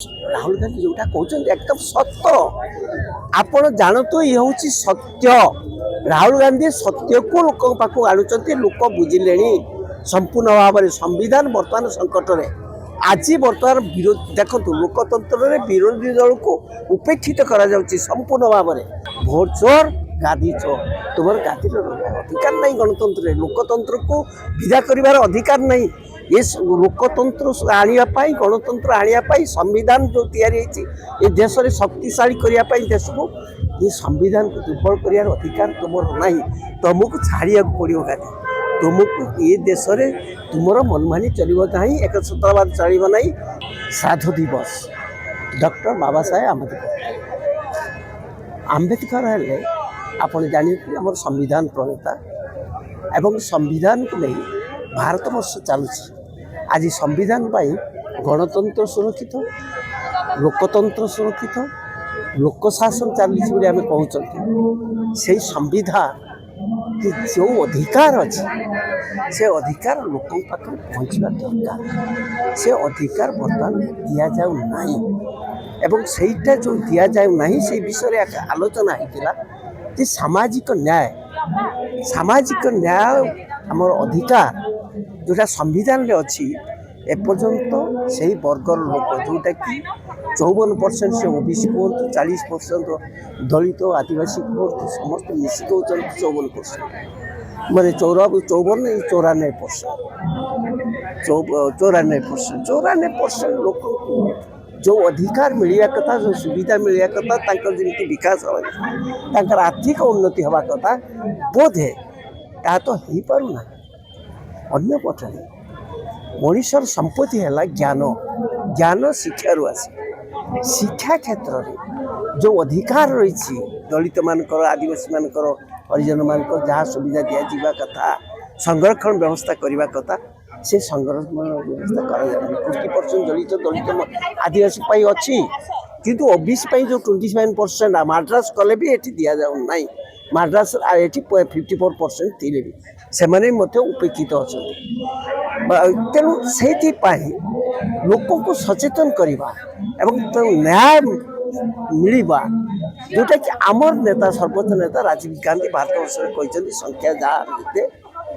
राहुल गांधी जोटा कहते एकदम सत्य आपण जानतु ये हूँ सत्य। राहुल गांधी सत्य को लोक पाक आणुंट लोक बुझिले संपूर्ण भाव में संविधान बर्तमान संकट में आज बर्तमान देखो लोकतंत्र में विरोधी दल को उपेक्षित करा संपूर्ण भाव में भोट चोर गादी चोर तुम गादी अधिकार नहीं गणतंत्र लोकतंत्र को विदा कर अधिकार नहीं ये लोकतंत्र आने गणतंत्र आने संविधान जो या देश में शक्तिशाली करने देश को ये संविधान को दुर्बल कर अधिकार तुम ना तुमको छाड़िया पड़ो गादी तुमको ये देश में तुम मनमानी चलो ना एक सूत्रवाद चलो ना। श्राद्ध दिवस डॉक्टर बाबा साहेब आम्बेडकर हेले आप जानते आम संविधान प्रणेता एवं संविधान को नहीं भारत वर्ष चलुची आज संविधान पाई गणतंत्र सुरक्षित लोकतंत्र सुरक्षित लोकशासन चलुची आम कहते से संविधान कि जो अधिकार अच्छे से अधिकार लोक पाखे पहुँचवा दरकार से अधिकार बर्तमान दि जाऊ नहीं एवं सेटा जो दि जाऊ नहीं से विषय आलोचना होता कि सामाजिक न्याय आमर अधिकार जोटा संविधान रे अच्छी एपर्यंत से वर्गर लोक जोटा कि 54% से ओबीसी कहतु 40% दलित आदिवासी कहतु समस्त मिसिक होती 54% मैंने 94% लोक जो अधिकार मिलवा कथा जो सुविधा मिलवा कथा जमी विकास हवा आर्थिक उन्नति हवा कथा बोधे ता तो हो पारना अन्य पक्षे मनुष्यर संपत्ति है ज्ञान ज्ञान शिक्षार आसे शिक्षा क्षेत्र में जो अधिकार रही दलित मानकर आदिवासी मानकर हरिजन मानकर जहाँ सुविधा दिया कथा संरक्षण व्यवस्था करने कथा से संरक्षण व्यवस्था करा 50% दलित आदिवासी अच्छी किंतु ओबीसी जो 27% माड्रास कले भी ये दि जाऊ ना माड्रास ये 54% थी भी से उपेक्षित अच्छा तेणु से लोक को सचेतन करवा एवं न्याय मिलवा जोटा कि आमर नेता सर्वोच्च नेता राजीव गांधी भारत वर्ष कहते संख्या जहाँ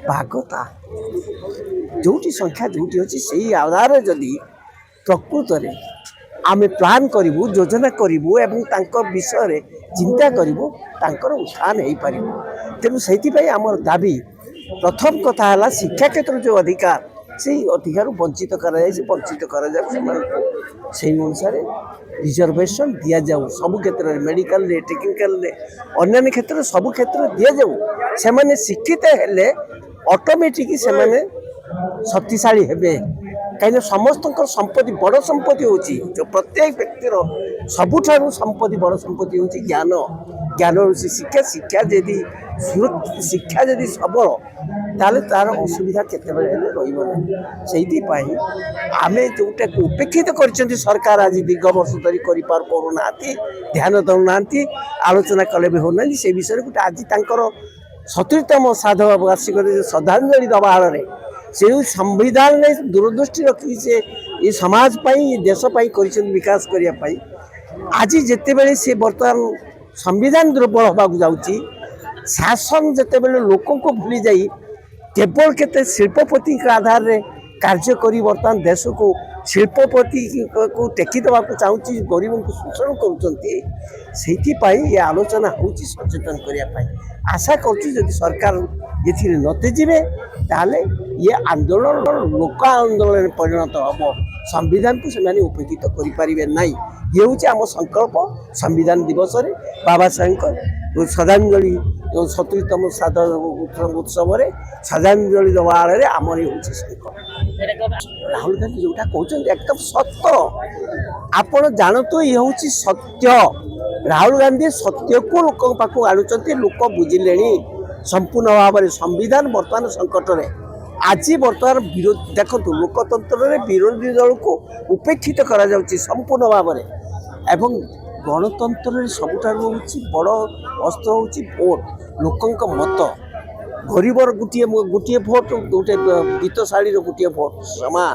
भागता जो संख्या जो अच्छी से आधार जदि प्रकृत में आम प्लान करूँ योजना करूँ एवं विषय चिंता करूँ उत्थान हो पार तेणु से आमर दाबी प्रथम कथा है शिक्षा क्षेत्र जो अधिकार से अधिकार वंचित से अनुसार रिजर्वेशन दि जाऊ सबु क्षेत्र में मेडिकल टेक्निकल अन्य क्षेत्र सब क्षेत्र दि जाऊ से शिक्षित हेले ऑटोमेटिक से शक्तिशाली हेबे कहीं समस्त संपत्ति बड़ संपत्ति होची जो प्रत्येक व्यक्तिर सबुठार संपत्ति बड़ संपत्ति होची ज्ञान ज्ञान शिक्षा शिक्षा यदि शिक्षा यदि सबल ताले तार असुविधा केतबेले रहिबो सेहिति पई आमे जोटा उपेक्षित कर सरकार आज दीर्घ वर्ष धरी करूना ध्यान दौना आलोचना कले भी होना से विषय गोटे आज तांकर 70तम श्राद्ध वार्षिक श्रद्धांजलि दबा आड़े से संविधान ने दूरदृष्टि रखी से ये समाज पाई देश पाई विकास करने आज जितेबले से बर्तमान संविधान दुर्बल होगा जाऊँगी शासन जितेबले लोक को भूली जाई केवल केते शिल्पपति आधार रे कार्य करी बर्तमान देश को शिल्पपति को टेकी देवा चाहूँगी गरीब को शोषण कर ये आलोचना हो सचेतन करने आशा कर सरकार ये नतीजे ताले ये आंदोलन लोक आंदोलन परिणत हम संविधान को से उपेक्षित करें ना ये हूँ आम संकल्प संविधान दिवस रे बाबा साहेब श्रद्धांजलि 70तम श्राद्ध उत्सव श्रद्धांजलि दबा आड़े आमर ये हूँ संकल्प। राहुल गांधी जोटा कहते एकदम सत्य आपण जानतु ये हूँ सत्य। राहुल गांधी सत्य को लोक पाक आणुंट लोक बुझिले संपूर्ण भाव में संविधान बर्तमान संकट में आज बर्तमान देखो लोकतंत्र में विरोधी दल को उपेक्षित करा संपूर्ण भाव में एवं गणतंत्र सबुठार बड़ अस्त्र हूँ भोट लोक मत गरीबर गोटे भोट गोटे वित्तशाली गोटे भोट समा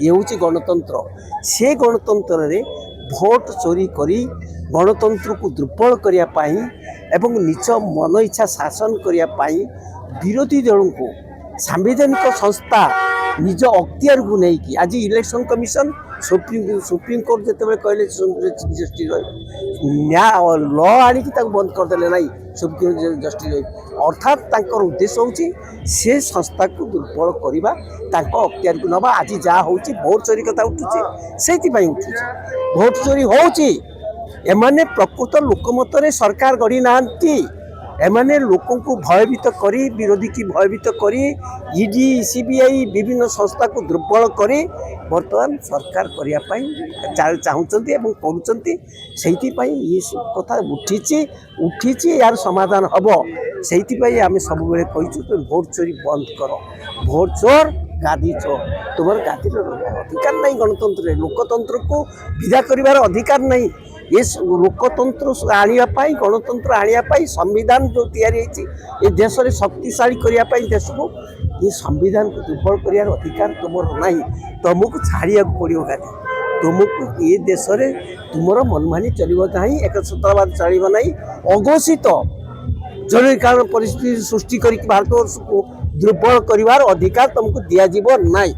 ये हूँ गणतंत्र से गणतंत्र में ଭୋଟ ଚୋରି କରି ଗଣତନ୍ତ୍ରକୁ ଦୁର୍ବଳ କରିବା ପାଇଁ ଏବଂ ନିଜ ମନ ଇଚ୍ଛା ଶାସନ କରିବା ପାଇଁ ବିରୋଧୀ ଦଳଙ୍କୁ ସାମ୍ବିଧାନିକ ସଂସ୍ଥା ନିଜ ଅକ୍ତିଆରକୁ ନେଇକି ଆଜି ଇଲେକ୍ସନ କମିଶନ ସୁପ୍ରିମକୋର୍ଟ ଯେତେବେଳେ କହିଲେ ଜଷ୍ଟିସ୍ ଲ ଆଣିକି ତାକୁ ବନ୍ଦ କରିଦେଲେ ନାହିଁ ସୁପ୍ରିମ ଜଷ୍ଟିସ୍ ଅର୍ଥାତ୍ ତାଙ୍କର ଉଦ୍ଦେଶ୍ୟ ହେଉଛି ସେ ସଂସ୍ଥାକୁ ଦୁର୍ବଳ କରିବା ତାଙ୍କ ଅକ୍ତିଆରକୁ ନେବା। ଆଜି ଯାହା ହେଉଛି ଭୋଟ ଚୋରି କଥା ଉଠୁଛି ସେଇଥିପାଇଁ ଉଠୁଛି ଭୋଟ ଚୋରି ହେଉଛି। ଏମାନେ ପ୍ରକୃତ ଲୋକମତରେ ସରକାର ଗଢ଼ି ନାହାନ୍ତି। ଏମାନେ ଲୋକଙ୍କୁ ଭୟଭୀତ କରି ବିରୋଧୀ କି ଭୟଭୀତ କରି ଇଡି ସିବିଆଇ ବିଭିନ୍ନ ସଂସ୍ଥାକୁ ଦୁର୍ବଳ କରି ବର୍ତ୍ତମାନ ସରକାର କରିବା ପାଇଁ ଚାହୁଁଛନ୍ତି ଏବଂ କରୁଛନ୍ତି। ସେଇଥିପାଇଁ ଏ କଥା ଉଠିଛି ଏହାର ସମାଧାନ ହେବ। ସେଇଥିପାଇଁ ଆମେ ସବୁବେଳେ କହିଛୁ ତୁମେ ଭୋଟ ଚୋରି ବନ୍ଦ କର। ଭୋଟ ଚୋର ଗାଦି ଚୋର, ତୁମର ଗାଦିର ଅଧିକାର ନାହିଁ ଗଣତନ୍ତ୍ରରେ। ଲୋକତନ୍ତ୍ରକୁ ବିଦା କରିବାର ଅଧିକାର ନାହିଁ। ଏ ଲୋକତନ୍ତ୍ର ଆଣିବା ପାଇଁ ଗଣତନ୍ତ୍ର ଆଣିବା ପାଇଁ ସମ୍ବିଧାନ ଯେଉଁ ତିଆରି ହେଇଛି ଏ ଦେଶରେ ଶକ୍ତିଶାଳୀ କରିବା ପାଇଁ ଦେଶକୁ ଏ ସମ୍ବିଧାନକୁ ଦୁର୍ବଳ କରିବାର ଅଧିକାର ତୁମର ନାହିଁ। ତୁମକୁ ଛାଡ଼ିବାକୁ ପଡ଼ିବ ଗାଦି। ତୁମକୁ ଏ ଦେଶରେ ତୁମର ମନମାନି ଚଳିବ ନାହିଁ, ଏକଛତ୍ରବାଦ ଚଳିବ ନାହିଁ। ଅଘୋଷିତ ଜରୁରୀକାଳୀନ ପରିସ୍ଥିତି ସୃଷ୍ଟି କରିକି ଭାରତବର୍ଷକୁ ଦୁର୍ବଳ କରିବାର ଅଧିକାର ତୁମକୁ ଦିଆଯିବ ନାହିଁ।